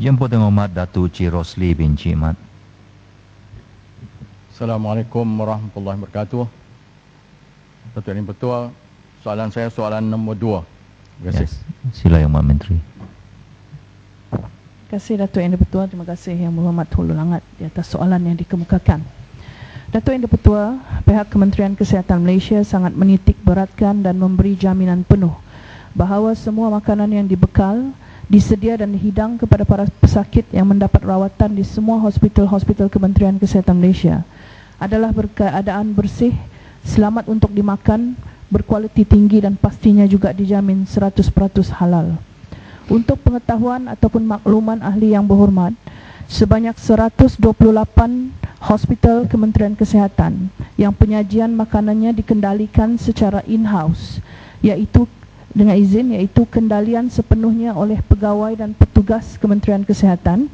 Jemput Yang Hormat Datuk Cik Rosli bin Cik Mat. Assalamualaikum warahmatullahi wabarakatuh. Datuk Yang Bertuah, soalan saya soalan nombor 2. Terima kasih. Sila Yang Hormat Menteri. Terima kasih Datuk Yang Bertuah. Terima kasih Yang Berhormat Hulu Langat di atas soalan yang dikemukakan. Datuk Yang Bertuah, pihak Kementerian Kesihatan Malaysia sangat menitik beratkan dan memberi jaminan penuh bahawa semua makanan yang dibekal, disedia dan dihidang kepada para pesakit yang mendapat rawatan di semua hospital-hospital Kementerian Kesihatan Malaysia adalah berkeadaan bersih, selamat untuk dimakan, berkualiti tinggi dan pastinya juga dijamin 100% halal. Untuk pengetahuan ataupun makluman ahli yang berhormat, sebanyak 128 hospital Kementerian Kesihatan yang penyajian makanannya dikendalikan secara in-house, iaitu dengan izin, iaitu kendalian sepenuhnya oleh pegawai dan petugas Kementerian Kesihatan,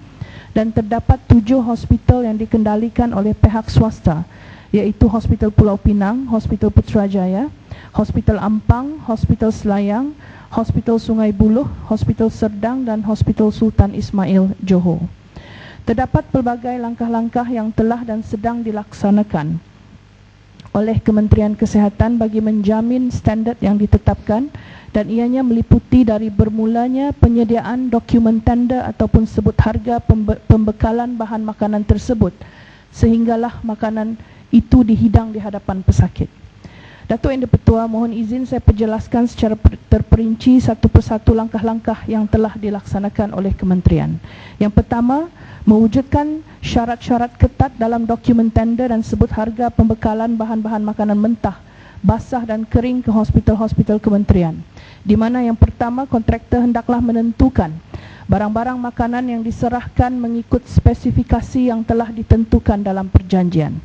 dan terdapat 7 hospital yang dikendalikan oleh pihak swasta, iaitu Hospital Pulau Pinang, Hospital Putrajaya, Hospital Ampang, Hospital Selayang, Hospital Sungai Buloh, Hospital Serdang dan Hospital Sultan Ismail, Johor. Terdapat pelbagai langkah-langkah yang telah dan sedang dilaksanakan oleh Kementerian Kesihatan bagi menjamin standard yang ditetapkan, dan ianya meliputi dari bermulanya penyediaan dokumen tender ataupun sebut harga pembekalan bahan makanan tersebut sehinggalah makanan itu dihidang di hadapan pesakit. Datuk Yang Bertuah, mohon izin saya perjelaskan secara terperinci satu persatu langkah-langkah yang telah dilaksanakan oleh kementerian. Yang pertama, mewujudkan syarat-syarat ketat dalam dokumen tender dan sebut harga pembekalan bahan-bahan makanan mentah, basah dan kering ke hospital-hospital kementerian, di mana yang pertama, kontraktor hendaklah menentukan barang-barang makanan yang diserahkan mengikut spesifikasi yang telah ditentukan dalam perjanjian.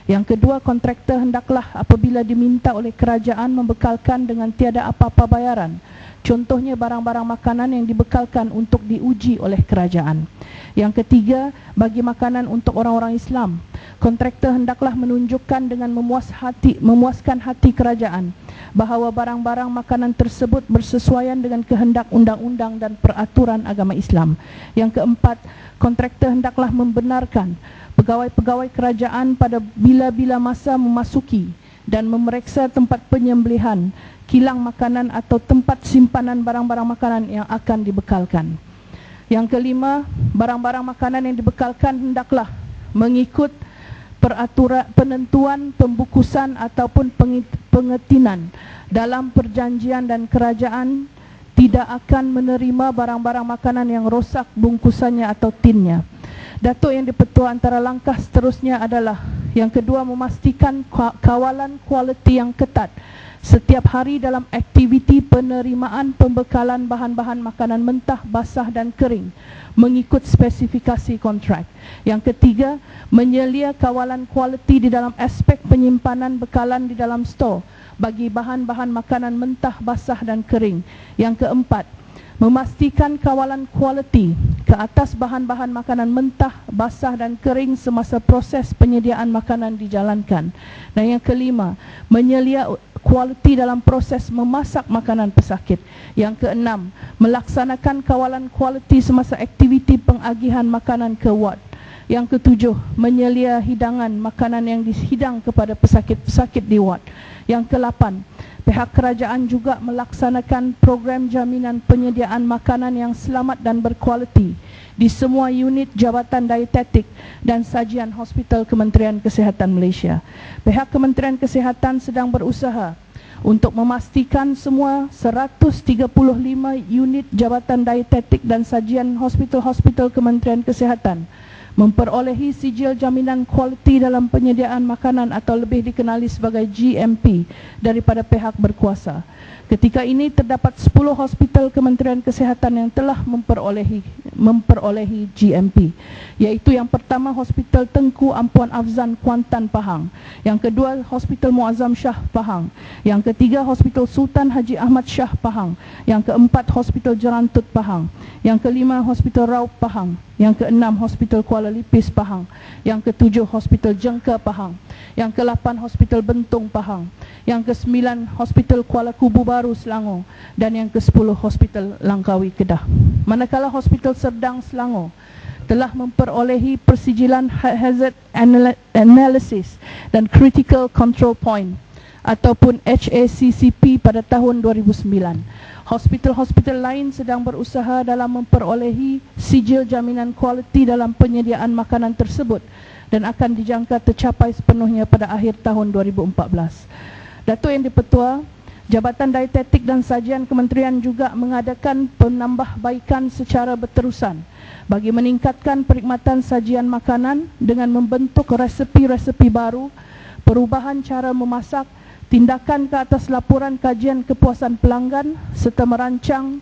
Yang kedua, kontraktor hendaklah apabila diminta oleh kerajaan membekalkan dengan tiada apa-apa bayaran, contohnya barang-barang makanan yang dibekalkan untuk diuji oleh kerajaan. Yang ketiga, bagi makanan untuk orang-orang Islam, kontraktor hendaklah menunjukkan dengan memuaskan hati kerajaan bahawa barang-barang makanan tersebut bersesuaian dengan kehendak undang-undang dan peraturan agama Islam. Yang keempat, kontraktor hendaklah membenarkan pegawai-pegawai kerajaan pada bila-bila masa memasuki dan memeriksa tempat penyembelihan, kilang makanan atau tempat simpanan barang-barang makanan yang akan dibekalkan. Yang kelima, barang-barang makanan yang dibekalkan hendaklah mengikut peraturan penentuan pembukusan ataupun pengetinan dalam perjanjian, dan kerajaan tidak akan menerima barang-barang makanan yang rosak bungkusannya atau tinnya. Datuk Yang Dipertua, antara langkah seterusnya adalah yang kedua, memastikan kawalan kualiti yang ketat setiap hari dalam aktiviti penerimaan pembekalan bahan-bahan makanan mentah, basah dan kering mengikut spesifikasi kontrak. Yang ketiga, menyelia kawalan kualiti di dalam aspek penyimpanan bekalan di dalam stor bagi bahan-bahan makanan mentah, basah dan kering. Yang keempat, memastikan kawalan kualiti ke atas bahan-bahan makanan mentah, basah dan kering semasa proses penyediaan makanan dijalankan. Dan yang kelima, menyelia kualiti dalam proses memasak makanan pesakit. Yang keenam, melaksanakan kawalan kualiti semasa aktiviti pengagihan makanan ke ward. Yang ketujuh, menyelia hidangan makanan yang dihidang kepada pesakit-pesakit di ward. Yang kelapan, pihak kerajaan juga melaksanakan program jaminan penyediaan makanan yang selamat dan berkualiti di semua unit Jabatan Dietetik dan Sajian Hospital Kementerian Kesihatan Malaysia. Pihak Kementerian Kesihatan sedang berusaha untuk memastikan semua 135 unit Jabatan Dietetik dan Sajian Hospital-Hospital Kementerian Kesihatan memperolehi sijil jaminan kualiti dalam penyediaan makanan atau lebih dikenali sebagai GMP daripada pihak berkuasa. Ketika ini terdapat 10 hospital Kementerian Kesihatan yang telah memperolehi GMP, iaitu yang pertama Hospital Tengku Ampuan Afzan Kuantan Pahang, yang kedua Hospital Muazzam Shah Pahang, yang ketiga Hospital Sultan Haji Ahmad Shah Pahang, yang keempat Hospital Jerantut Pahang, yang kelima Hospital Raup Pahang, yang keenam Hospital Kuala Lipis Pahang, yang ketujuh Hospital Jengka Pahang, yang ke-8 Hospital Bentung Pahang, yang ke-9 Hospital Kuala Kubu Baru Baru Selangor dan yang ke-10 Hospital Langkawi Kedah. Manakala Hospital Serdang Selangor telah memperolehi persijilan hazard analysis dan critical control point ataupun HACCP pada tahun 2009. Hospital-hospital lain sedang berusaha dalam memperolehi sijil jaminan kualiti dalam penyediaan makanan tersebut dan akan dijangka tercapai sepenuhnya pada akhir tahun 2014. Datuk Yang di-Pertua, Jabatan Dietetik dan Sajian Kementerian juga mengadakan penambahbaikan secara berterusan bagi meningkatkan perkhidmatan sajian makanan dengan membentuk resepi-resepi baru, perubahan cara memasak, tindakan ke atas laporan kajian kepuasan pelanggan serta merancang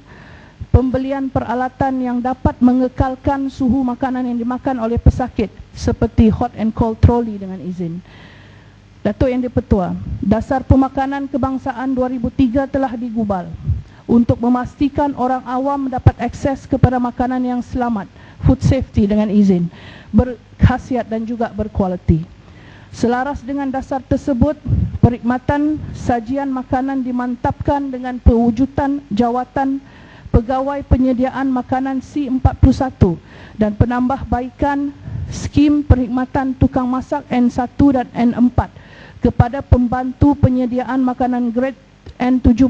pembelian peralatan yang dapat mengekalkan suhu makanan yang dimakan oleh pesakit seperti hot and cold trolley dengan izin. Datuk Yang di-Pertua, Dasar Pemakanan Kebangsaan 2003 telah digubal untuk memastikan orang awam mendapat akses kepada makanan yang selamat, food safety dengan izin, berkhasiat dan juga berkualiti. Selaras dengan dasar tersebut, perkhidmatan sajian makanan dimantapkan dengan pewujudan jawatan Pegawai Penyediaan Makanan C41 dan penambahbaikan skim perkhidmatan tukang masak N1 dan N4 kepada pembantu penyediaan makanan grade N17,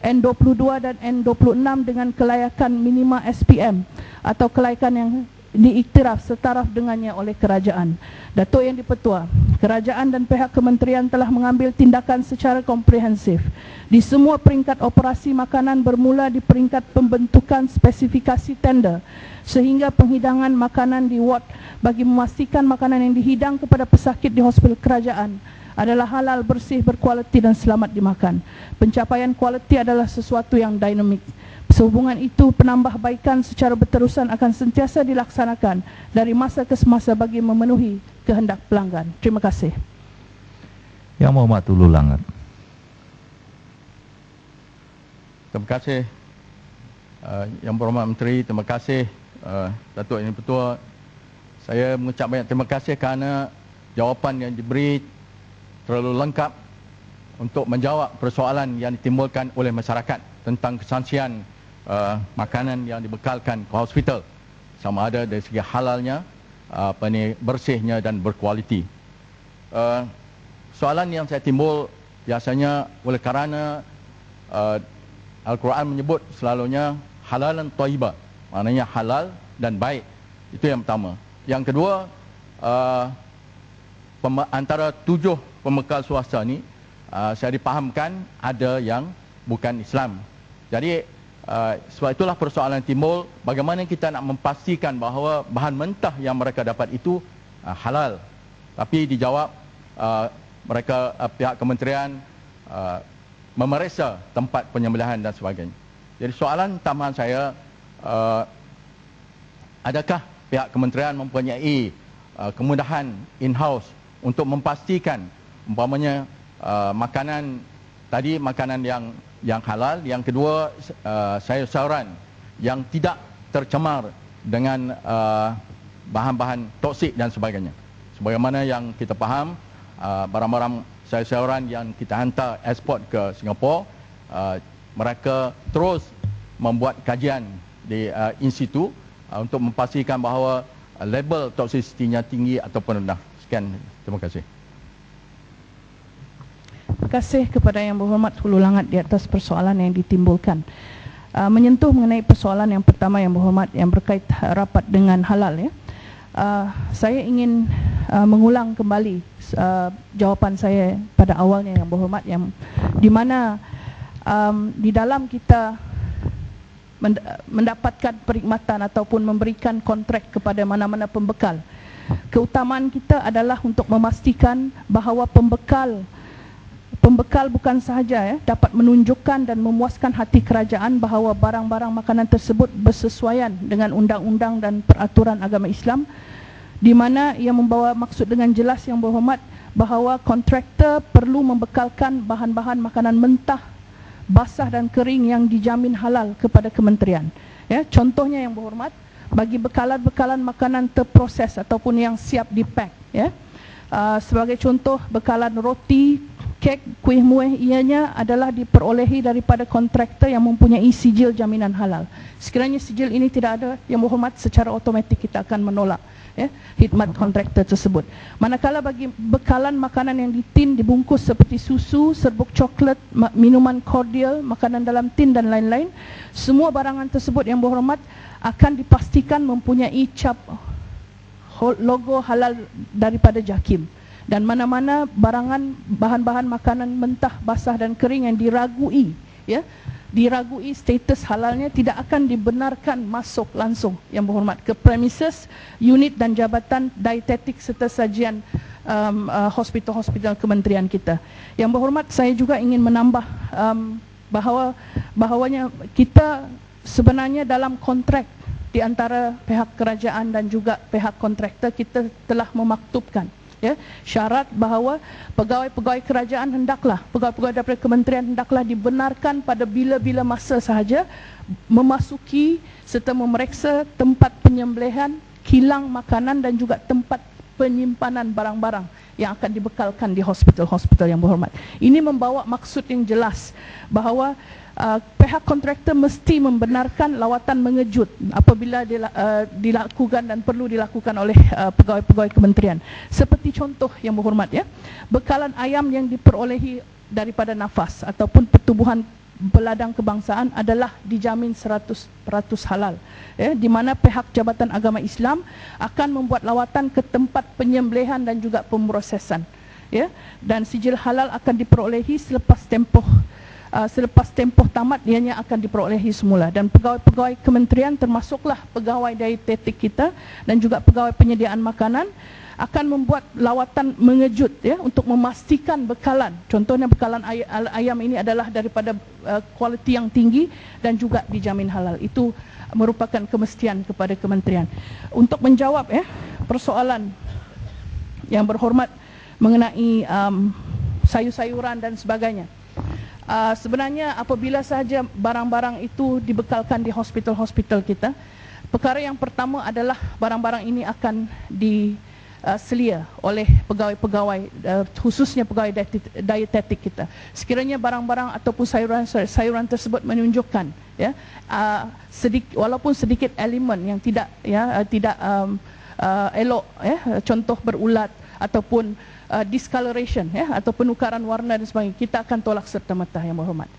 N22 dan N26 dengan kelayakan minima SPM atau kelayakan yang diiktiraf setaraf dengannya oleh kerajaan. Datuk Yang di-Pertua, kerajaan dan pihak kementerian telah mengambil tindakan secara komprehensif di semua peringkat operasi makanan bermula di peringkat pembentukan spesifikasi tender sehingga penghidangan makanan di ward bagi memastikan makanan yang dihidang kepada pesakit di hospital kerajaan adalah halal, bersih, berkualiti dan selamat dimakan. Pencapaian kualiti adalah sesuatu yang dinamik. Sehubungan itu, penambahbaikan secara berterusan akan sentiasa dilaksanakan dari masa ke semasa bagi memenuhi kehendak pelanggan. Terima kasih. Yang Berhormat Tulu Langat. Terima kasih Yang Berhormat Menteri, terima kasih Datuk Yang di-Pertua. Saya mengucap banyak terima kasih kerana jawapan yang diberi terlalu lengkap untuk menjawab persoalan yang ditimbulkan oleh masyarakat tentang kesaksian makanan yang dibekalkan ke hospital, sama ada dari segi halalnya, bersihnya dan berkualiti. Soalan yang saya timbul biasanya oleh kerana Al-Quran menyebut selalunya halalan thayyibah, maknanya halal dan baik. Itu yang pertama. Yang kedua, antara 7 pembekal swasta ni saya dipahamkan ada yang bukan Islam. Jadi sebab itulah persoalan timbul, bagaimana kita nak memastikan bahawa bahan mentah yang mereka dapat itu halal. Tapi dijawab mereka, pihak kementerian memeriksa tempat penyembelihan dan sebagainya. Jadi soalan tambahan saya, adakah pihak kementerian mempunyai kemudahan in-house untuk memastikan umpamanya makanan tadi, makanan yang halal, yang kedua sayur-sayuran yang tidak tercemar dengan bahan-bahan toksik dan sebagainya. Sebagaimana yang kita faham, barang-barang sayur-sayuran yang kita hantar ekspor ke Singapura, mereka terus membuat kajian di in situ untuk memastikan bahawa label toksisitinya tinggi ataupun rendah. Sekian, terima kasih. Terima kasih kepada Yang Berhormat Hulu Langat di atas persoalan yang ditimbulkan. Menyentuh mengenai persoalan yang pertama Yang Berhormat yang berkait rapat dengan halal, ya. Saya ingin mengulang kembali jawapan saya pada awalnya Yang Berhormat, yang di mana di dalam kita mendapatkan perkhidmatan ataupun memberikan kontrak kepada mana-mana pembekal, keutamaan kita adalah untuk memastikan bahawa pembekal bukan sahaja dapat menunjukkan dan memuaskan hati kerajaan bahawa barang-barang makanan tersebut bersesuaian dengan undang-undang dan peraturan agama Islam, di mana ia membawa maksud dengan jelas Yang Berhormat bahawa kontraktor perlu membekalkan bahan-bahan makanan mentah, basah dan kering yang dijamin halal kepada kementerian. Ya, contohnya Yang Berhormat, bagi bekalan-bekalan makanan terproses ataupun yang siap dipack, ya. Sebagai contoh, bekalan roti, kek, kuih muih ianya adalah diperolehi daripada kontraktor yang mempunyai sijil jaminan halal. Sekiranya sijil ini tidak ada, Yang Berhormat, secara otomatik kita akan menolak khidmat kontraktor tersebut. Manakala bagi bekalan makanan yang di tin dibungkus seperti susu, serbuk coklat, minuman kordial, makanan dalam tin dan lain-lain, semua barangan tersebut, Yang Berhormat, akan dipastikan mempunyai cap logo halal daripada JAKIM. Dan mana-mana barangan bahan-bahan makanan mentah, basah dan kering yang diragui status halalnya tidak akan dibenarkan masuk langsung, Yang Berhormat, ke premises, unit dan jabatan dietetik serta sajian hospital-hospital kementerian kita. Yang Berhormat, saya juga ingin menambah bahawanya kita sebenarnya dalam kontrak di antara pihak kerajaan dan juga pihak kontraktor, kita telah memaktubkan syarat bahawa pegawai-pegawai kerajaan hendaklah, pegawai-pegawai daripada kementerian hendaklah dibenarkan pada bila-bila masa sahaja memasuki serta memeriksa tempat penyembelihan, kilang makanan dan juga tempat penyimpanan barang-barang yang akan dibekalkan di hospital-hospital, Yang Berhormat. Ini membawa maksud yang jelas bahawa pihak kontraktor mesti membenarkan lawatan mengejut apabila dilakukan dan perlu dilakukan oleh pegawai-pegawai kementerian. Seperti contoh, Yang Berhormat, bekalan ayam yang diperolehi daripada nafas ataupun pertubuhan beladang kebangsaan adalah dijamin 100% halal, di mana pihak Jabatan Agama Islam akan membuat lawatan ke tempat penyembelihan dan juga pemrosesan, dan sijil halal akan diperolehi selepas tempoh tamat, ianya akan diperolehi semula. Dan pegawai-pegawai kementerian termasuklah pegawai dietetik kita dan juga pegawai penyediaan makanan akan membuat lawatan mengejut untuk memastikan bekalan, contohnya bekalan ayam ini adalah daripada kualiti yang tinggi dan juga dijamin halal. Itu merupakan kemestian kepada kementerian. Untuk menjawab persoalan Yang Berhormat mengenai sayur-sayuran dan sebagainya, sebenarnya apabila sahaja barang-barang itu dibekalkan di hospital-hospital kita, perkara yang pertama adalah barang-barang ini akan diselia oleh pegawai-pegawai, khususnya pegawai dietetik kita. Sekiranya barang-barang ataupun sayuran tersebut menunjukkan walaupun sedikit elemen yang tidak elok, contoh berulat ataupun discoloration atau penukaran warna dan sebagainya, kita akan tolak serta-merta, Yang Berhormat.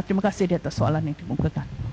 Terima kasih di atas soalan yang dikemukakan.